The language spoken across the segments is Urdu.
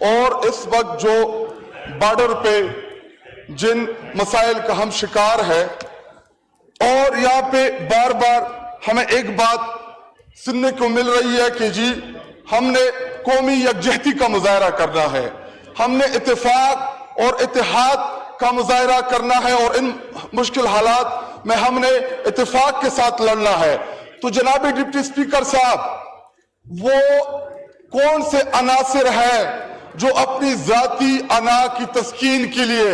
اور اس وقت جو بارڈر پہ جن مسائل کا ہم شکار ہے، اور یہاں پہ بار بار ہمیں ایک بات سننے کو مل رہی ہے کہ جی ہم نے قومی یکجہتی کا مظاہرہ کرنا ہے، ہم نے اتفاق اور اتحاد کا مظاہرہ کرنا ہے، اور ان مشکل حالات میں ہم نے اتفاق کے ساتھ لڑنا ہے۔ تو جناب ڈپٹی سپیکر صاحب، وہ کون سے عناصر ہیں جو اپنی ذاتی انا کی تسکین کے لیے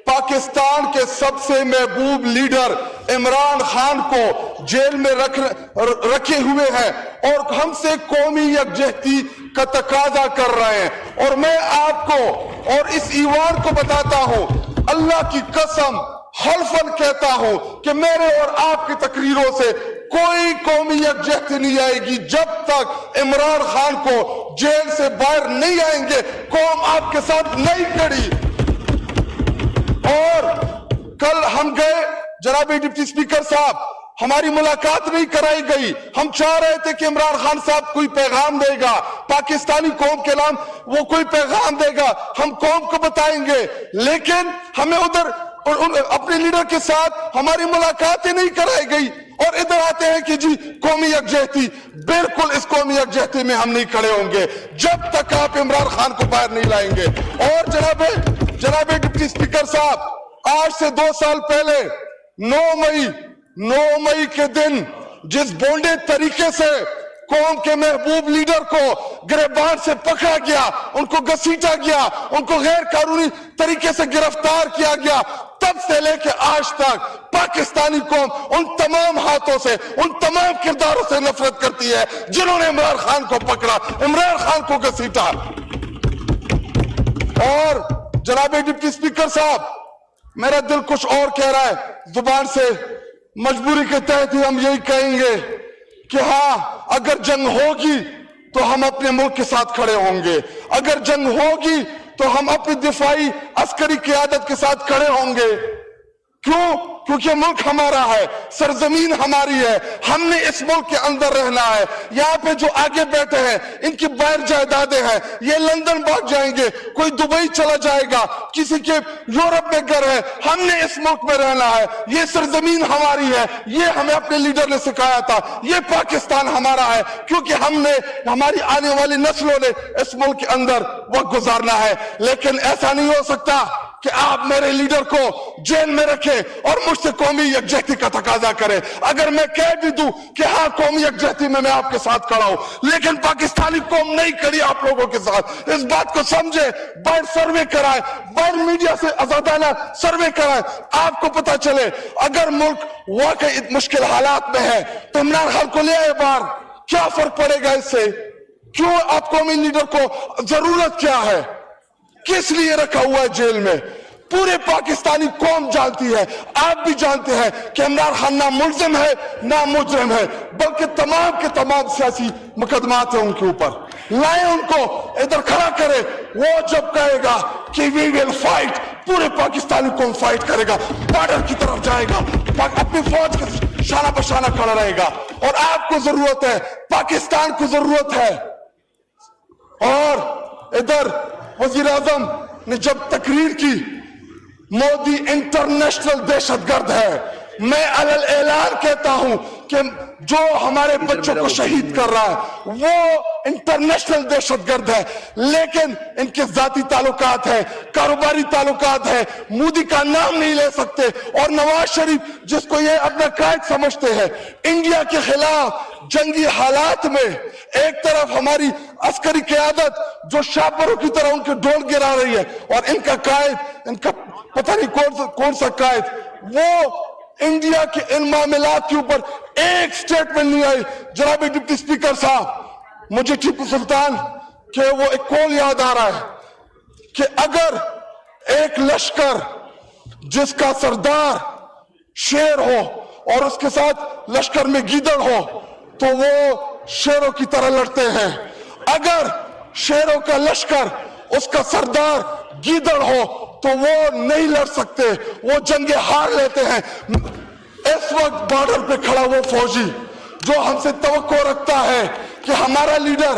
پاکستان کے سب سے محبوب لیڈر عمران خان کو جیل میں رکھے ہوئے ہیں اور ہم سے قومی یکجہتی کا تقاضا کر رہے ہیں؟ اور میں آپ کو اور اس ایوان کو بتاتا ہوں، اللہ کی قسم حلفاً کہتا ہوں کہ میرے اور آپ کی تقریروں سے کوئی قومی یکجہتی نہیں آئے گی جب تک عمران خان کو جیل سے باہر نہیں آئیں گے۔ قوم آپ کے ساتھ نہیں کھڑی۔ اور کل ہم گئے، جناب ڈپٹی سپیکر صاحب، ہماری ملاقات نہیں کرائی گئی۔ ہم چاہ رہے تھے کہ عمران خان صاحب کوئی پیغام دے گا، پاکستانی قوم کے نام وہ کوئی پیغام دے گا، ہم قوم کو بتائیں گے، لیکن ہمیں ادھر اپنے لیڈر کے ساتھ ہماری ملاقاتیں نہیں کرائی گئی، اور ادھر آتے ہیں کہ جی قومی یکجہتی۔ بالکل اس قومی یکجہتی میں ہم نہیں کھڑے ہوں گے جب تک آپ عمران خان کو باہر نہیں لائیں گے۔ اور جناب ڈپٹی سپیکر صاحب، آج سے 2 سال پہلے 9 مئی کے دن جس بونڈے طریقے سے قوم کے محبوب لیڈر کو گریبان سے پکڑا گیا، ان کو گھسیٹا گیا، ان کو غیر قانونی طریقے سے گرفتار کیا گیا، تب سے لے کے آج تک پاکستانی قوم ان تمام ہاتھوں سے، ان تمام کرداروں سے نفرت کرتی ہے جنہوں نے عمران خان کو پکڑا، عمران خان کو گھسیٹا۔ اور جناب ڈپٹی سپیکر صاحب، میرا دل کچھ اور کہہ رہا ہے، زبان سے مجبوری کے تحت ہی ہم یہی کہیں گے کہ ہاں، اگر جنگ ہوگی تو ہم اپنے ملک کے ساتھ کھڑے ہوں گے، اگر جنگ ہوگی تو ہم اپنی دفاعی عسکری قیادت کے ساتھ کھڑے ہوں گے۔ کیوں؟ کیونکہ ملک ہمارا ہے، سرزمین ہماری ہے، ہم نے اس ملک کے اندر رہنا ہے۔ یہاں پہ جو آگے بیٹھے ہیں، ان کی باہر جائیدادیں ہیں، یہ لندن بھاگ جائیں گے، کوئی دبئی چلا جائے گا، کسی کے یورپ میں گھر ہے، ہم نے اس ملک میں رہنا ہے، یہ سرزمین ہماری ہے، یہ ہمیں اپنے لیڈر نے سکھایا تھا، یہ پاکستان ہمارا ہے، کیونکہ ہماری آنے والی نسلوں نے اس ملک کے اندر وقت گزارنا ہے۔ لیکن ایسا نہیں ہو سکتا کہ آپ میرے لیڈر کو جیل میں رکھیں اور مجھ سے قومی یکجہتی کا تقاضا کریں۔ اگر میں کہہ بھی دوں کہ ہاں قومی یکجہتی میں آپ کے ساتھ کھڑا ہوں، لیکن پاکستانی قوم نہیں کھڑی آپ لوگوں کے ساتھ۔ اس بات کو سمجھے، باہر سروے کرائیں، باہر میڈیا سے آزادانہ سروے کرائیں، آپ کو پتا چلے اگر ملک واقعی مشکل حالات میں ہے تو عمران خان کو لے آئے باہر، کیا فرق پڑے گا اس سے؟ کیوں آپ قومی لیڈر کو ضرورت کیا ہے؟ کس لیے رکھا ہوا ہے جیل میں؟ پورے پاکستانی قوم جانتی ہے، آپ بھی جانتے ہیں کہ عمران خان نہ ملزم ہے نہ مجرم ہے، بلکہ تمام کے تمام سیاسی مقدمات ہیں ان کے اوپر۔ لائیں ان کو، ادھر کھڑا کرے، وہ جب کہے گا کہ وی ول فائٹ، پورے پاکستانی قوم فائٹ کرے گا، بارڈر کی طرف جائے گا، اپنی فوج کے شانہ بشانہ کھڑا رہے گا۔ اور آپ کو ضرورت ہے، پاکستان کو ضرورت ہے۔ اور ادھر وزیر اعظم نے جب تقریر کی، مودی انٹرنیشنل دہشت گرد ہے، میں علل اعلان کہتا ہوں کہ جو ہمارے بچوں کو شہید کر رہا ہے وہ انٹرنیشنل دہشت گرد ہے، لیکن ان کے ذاتی تعلقات ہیں، کاروباری تعلقات ہیں، مودی کا نام نہیں لے سکتے۔ اور نواز شریف جس کو یہ اپنا قائد سمجھتے ہیں، انڈیا کے خلاف جنگی حالات میں ایک طرف ہماری عسکری قیادت جو شاپروں کی طرح ان کے ڈول گرا رہی ہے، اور ان کا قائد، ان کا پتہ نہیں کون سا قائد، وہ انڈیا کے ان معاملات کے اوپر ایک سٹیٹمنٹ نہیں آئی۔ جناب ڈپٹی سپیکر صاحب، مجھے ٹیپو سلطان کہ وہ ایک کول یاد آ رہا ہے کہ اگر ایک لشکر جس کا سردار شیر ہو اور اس کے ساتھ لشکر میں گیدڑ ہو تو وہ شیروں کی طرح لڑتے ہیں، اگر شیروں کا لشکر اس کا سردار گیدڑ ہو تو وہ نہیں لڑ سکتے، وہ جنگیں ہار لیتے ہیں۔ اس وقت بارڈر پہ کھڑا وہ فوجی جو ہم سے توقع رکھتا ہے کہ ہمارا لیڈر